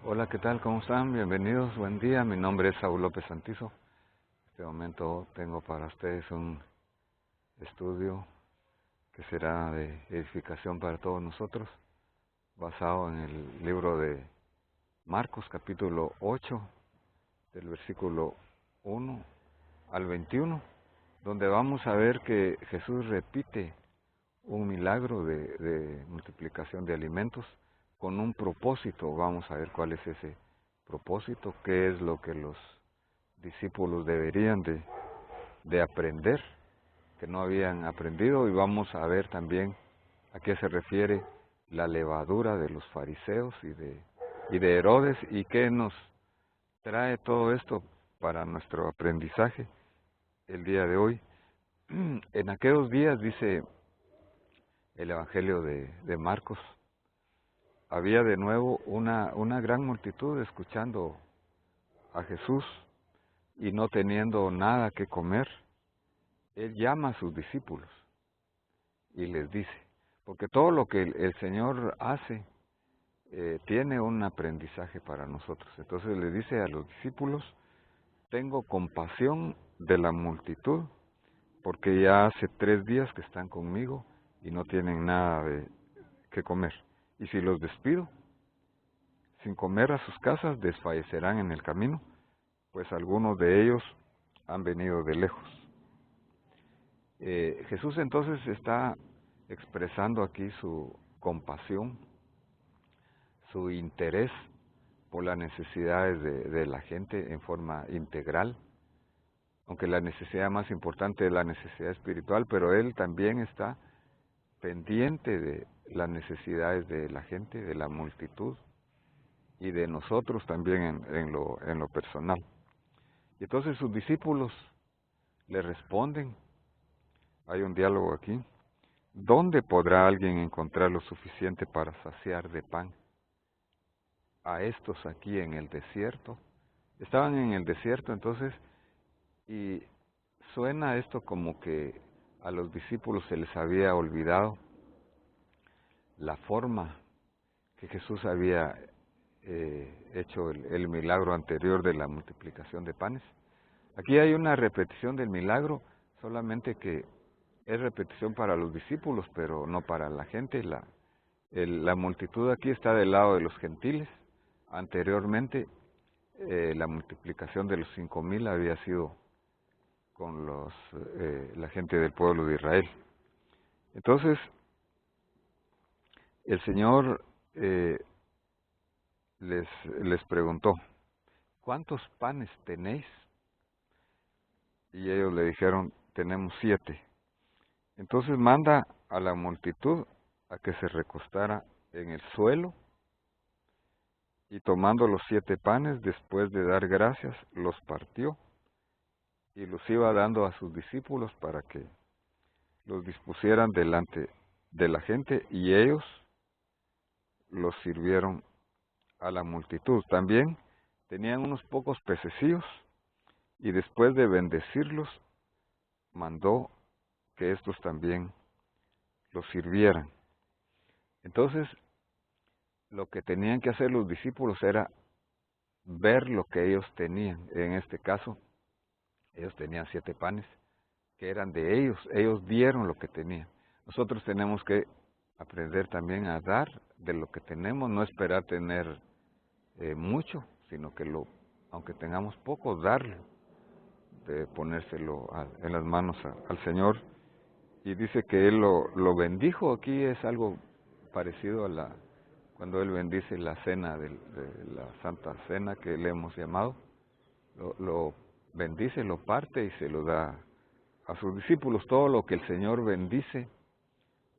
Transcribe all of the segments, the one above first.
Hola, ¿qué tal? ¿Cómo están? Bienvenidos, buen día. Mi nombre es Saúl López Santizo. En este momento tengo para ustedes un estudio que será de edificación para todos nosotros, basado en el libro de Marcos, capítulo 8, del versículo 1 al 21, donde vamos a ver que Jesús repite un milagro de multiplicación de alimentos con un propósito. Vamos a ver cuál es ese propósito, qué es lo que los discípulos deberían de aprender, que no habían aprendido, y vamos a ver también a qué se refiere la levadura de los fariseos y de Herodes, y qué nos trae todo esto para nuestro aprendizaje el día de hoy. En aquellos días, dice el Evangelio de Marcos, había de nuevo una gran multitud escuchando a Jesús y no teniendo nada que comer. Él llama a sus discípulos y les dice, porque todo lo que el Señor hace tiene un aprendizaje para nosotros. Entonces le dice a los discípulos, tengo compasión de la multitud, porque ya hace 3 días que están conmigo y no tienen nada que comer. Y si los despido, sin comer a sus casas, desfallecerán en el camino, pues algunos de ellos han venido de lejos. Jesús entonces está expresando aquí su compasión, su interés por las necesidades de la gente en forma integral, aunque la necesidad más importante es la necesidad espiritual, pero Él también está pendiente de las necesidades de la gente, de la multitud y de nosotros también en lo personal. Y entonces sus discípulos le responden, hay un diálogo aquí, ¿dónde podrá alguien encontrar lo suficiente para saciar de pan a estos aquí en el desierto? Estaban en el desierto entonces, y suena esto como que a los discípulos se les había olvidado la forma que Jesús había hecho el milagro anterior de la multiplicación de panes. Aquí hay una repetición del milagro, solamente que es repetición para los discípulos, pero no para la gente. La multitud aquí está del lado de los gentiles. Anteriormente, la multiplicación de los 5,000 había sido con la gente del pueblo de Israel. Entonces, el Señor les preguntó, ¿cuántos panes tenéis? Y ellos le dijeron, tenemos 7. Entonces manda a la multitud a que se recostara en el suelo, y tomando los 7 panes, después de dar gracias, los partió y los iba dando a sus discípulos para que los dispusieran delante de la gente, y ellos los sirvieron a la multitud. También tenían unos pocos pececillos, y después de bendecirlos, mandó que estos también los sirvieran. Entonces, lo que tenían que hacer los discípulos era ver lo que ellos tenían. En este caso, ellos tenían 7 panes, que eran de ellos. Ellos dieron lo que tenían. Nosotros tenemos que aprender también a dar de lo que tenemos, no esperar tener mucho, sino que aunque tengamos poco, darlo, de ponérselo en las manos al Señor. Y dice que Él lo bendijo. Aquí es algo parecido a cuando Él bendice la cena de la Santa Cena que le hemos llamado. Lo bendice, lo parte y se lo da a sus discípulos. Todo lo que el Señor bendice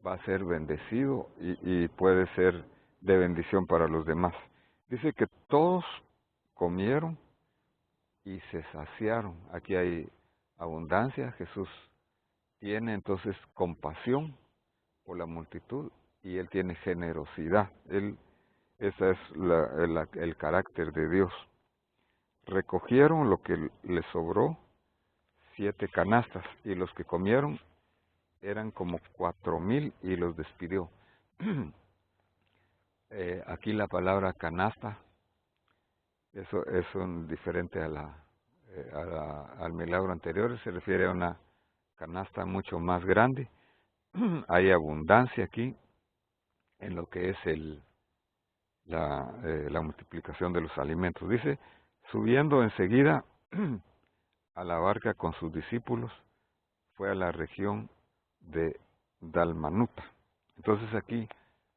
va a ser bendecido y puede ser de bendición para los demás. Dice que todos comieron y se saciaron. Aquí hay abundancia. Jesús tiene entonces compasión por la multitud y Él tiene generosidad. Esa es el carácter de Dios. Recogieron lo que les sobró, 7 canastas, y los que comieron eran como 4,000, y los despidió. Aquí la palabra canasta Eso es un diferente al milagro anterior, se refiere a una canasta mucho más grande. Hay abundancia aquí en lo que es la multiplicación de los alimentos. Dice, subiendo enseguida a la barca con sus discípulos, fue a la región de Dalmanuta. Entonces aquí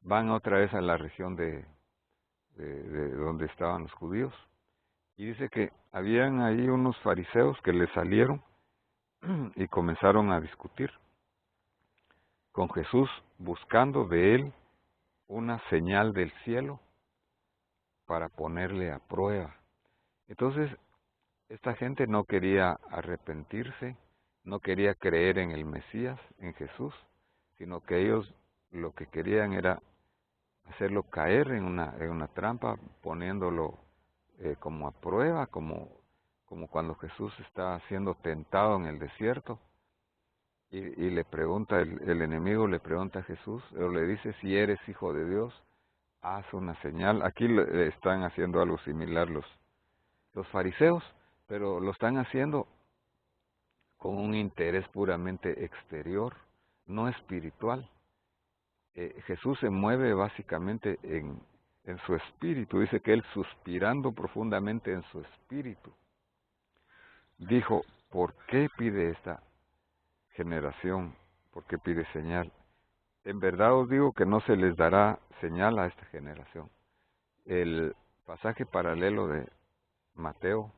van otra vez a la región de donde estaban los judíos. Y dice que habían ahí unos fariseos que le salieron y comenzaron a discutir con Jesús, buscando de él una señal del cielo para ponerle a prueba. Entonces, esta gente no quería arrepentirse, no quería creer en el Mesías, en Jesús, sino que ellos lo que querían era hacerlo caer en una trampa, poniéndolo como a prueba, como cuando Jesús está siendo tentado en el desierto, y le pregunta, el enemigo le pregunta a Jesús, o le dice, si eres hijo de Dios, haz una señal. Aquí le están haciendo algo similar los fariseos, pero lo están haciendo con un interés puramente exterior, no espiritual. Jesús se mueve básicamente en su espíritu. Dice que él, suspirando profundamente en su espíritu, dijo, ¿por qué pide esta generación? ¿Por qué pide señal? En verdad os digo que no se les dará señal a esta generación. El pasaje paralelo de Mateo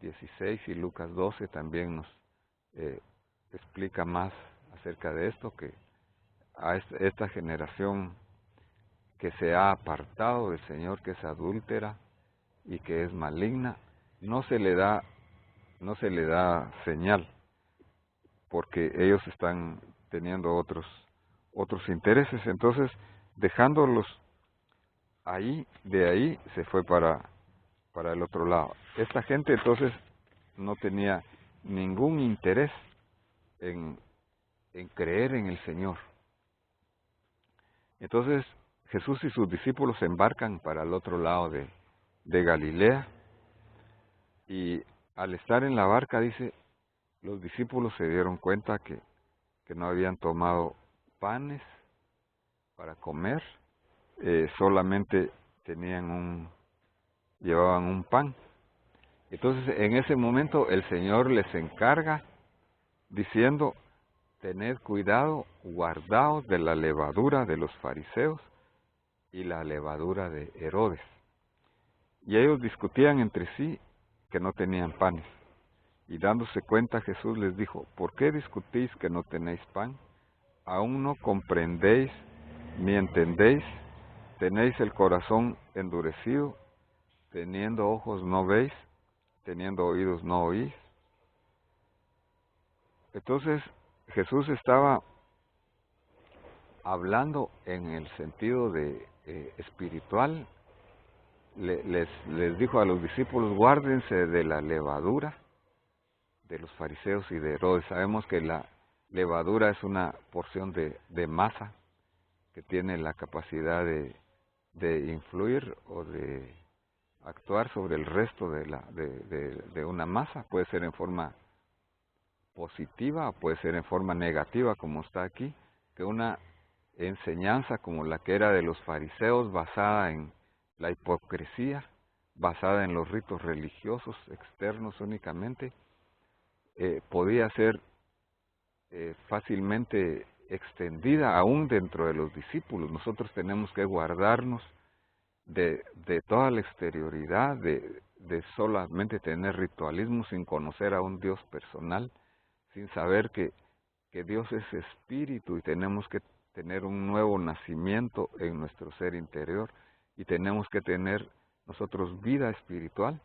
16 y Lucas 12 también nos explica más acerca de esto, que a esta generación que se ha apartado del Señor, que es adúltera y que es maligna, no se le da señal, porque ellos están teniendo otros intereses. Entonces, dejándolos ahí, de ahí se fue para el otro lado. Esta gente entonces no tenía ningún interés en creer en el Señor. Entonces Jesús y sus discípulos se embarcan para el otro lado de Galilea, y al estar en la barca, dice, los discípulos se dieron cuenta que no habían tomado panes para comer, solamente llevaban un pan. Entonces en ese momento el Señor les encarga diciendo, tened cuidado, guardaos de la levadura de los fariseos y la levadura de Herodes. Y ellos discutían entre sí que no tenían panes. Y dándose cuenta, Jesús les dijo, ¿por qué discutís que no tenéis pan? ¿Aún no comprendéis ni entendéis? ¿Tenéis el corazón endurecido? Teniendo ojos no veis, teniendo oídos no oís. Entonces Jesús estaba hablando en el sentido de espiritual. Les dijo a los discípulos, guárdense de la levadura de los fariseos y de Herodes. Sabemos que la levadura es una porción de masa que tiene la capacidad de influir o de actuar sobre el resto de una masa. Puede ser en forma positiva o puede ser en forma negativa, como está aquí, que una enseñanza como la que era de los fariseos, basada en la hipocresía, basada en los ritos religiosos externos únicamente, podía ser fácilmente extendida aún dentro de los discípulos. Nosotros tenemos que guardarnos de toda la exterioridad, de solamente tener ritualismo sin conocer a un Dios personal, sin saber que Dios es espíritu y tenemos que tener un nuevo nacimiento en nuestro ser interior y tenemos que tener nosotros vida espiritual.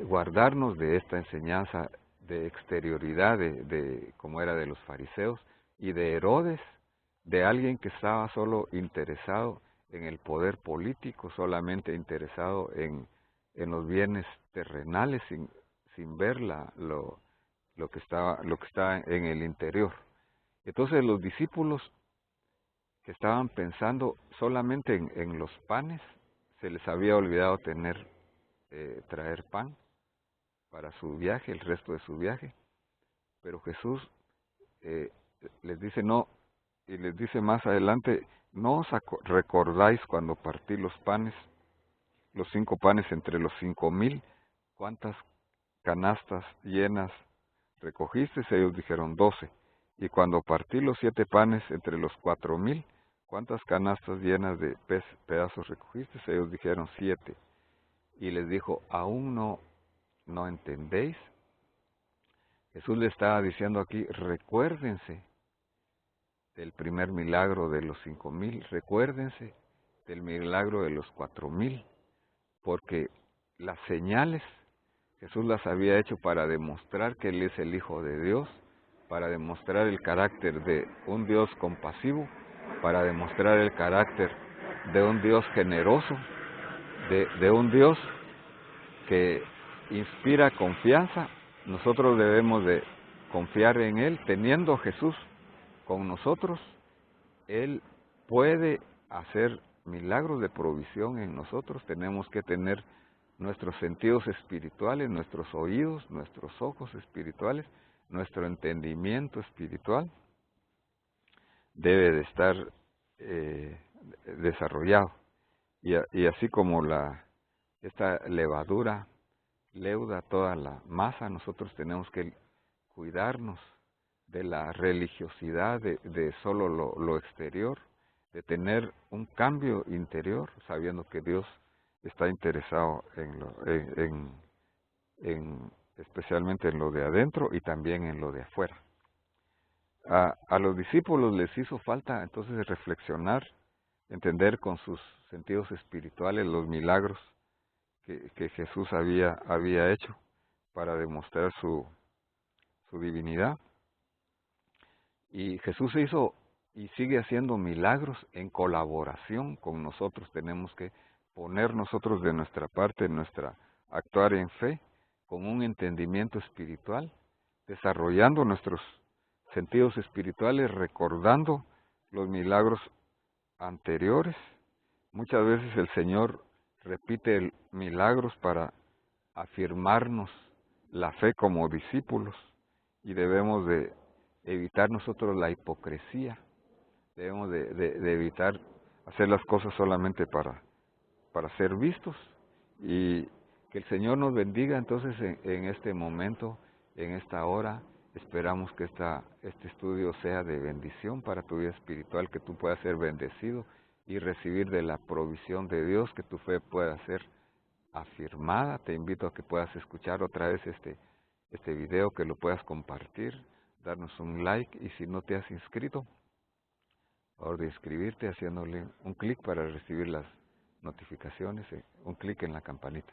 Guardarnos de esta enseñanza de exterioridad, como era de los fariseos y de Herodes, de alguien que estaba solo interesado en el poder político, solamente interesado en los bienes terrenales, sin ver lo que está en el interior. Entonces los discípulos que estaban pensando solamente en los panes, se les había olvidado traer pan para su viaje, el resto de su viaje, pero Jesús eh, les dice no, y les dice más adelante, no os recordáis cuando partí los panes, los 5 panes entre los 5,000, ¿cuántas canastas llenas recogisteis? Ellos dijeron 12. Y cuando partí los 7 panes entre los 4,000, ¿cuántas canastas llenas de pedazos recogisteis? Ellos dijeron 7. Y les dijo, ¿aún no entendéis? Jesús le estaba diciendo aquí, recuérdense del primer milagro de los 5,000, recuérdense del milagro de los 4,000, porque las señales Jesús las había hecho para demostrar que Él es el Hijo de Dios, para demostrar el carácter de un Dios compasivo, para demostrar el carácter de un Dios generoso, de un Dios que inspira confianza. Nosotros debemos de confiar en Él, teniendo a Jesús con nosotros. Él puede hacer milagros de provisión en nosotros. Tenemos que tener nuestros sentidos espirituales, nuestros oídos, nuestros ojos espirituales, nuestro entendimiento espiritual debe de estar desarrollado. Y así como esta levadura leuda toda la masa, nosotros tenemos que cuidarnos de la religiosidad, de solo lo exterior, de tener un cambio interior, sabiendo que Dios está interesado especialmente en lo de adentro y también en lo de afuera. A los discípulos les hizo falta entonces reflexionar, entender con sus sentidos espirituales los milagros que Jesús había hecho para demostrar su divinidad. Y Jesús hizo y sigue haciendo milagros en colaboración con nosotros. Tenemos que poner nosotros de nuestra parte, actuar en fe, con un entendimiento espiritual, desarrollando nuestros sentidos espirituales, recordando los milagros anteriores. Muchas veces el Señor repite milagros para afirmarnos la fe como discípulos, y debemos de evitar nosotros la hipocresía, debemos de evitar hacer las cosas solamente para ser vistos, y que el Señor nos bendiga entonces en este momento, en esta hora. Esperamos que este estudio sea de bendición para tu vida espiritual, que tú puedas ser bendecido y recibir de la provisión de Dios, que tu fe pueda ser afirmada. Te invito a que puedas escuchar otra vez este video, que lo puedas compartir, darnos un like, y si no te has inscrito, por favor de inscribirte haciéndole un clic para recibir las notificaciones, un clic en la campanita.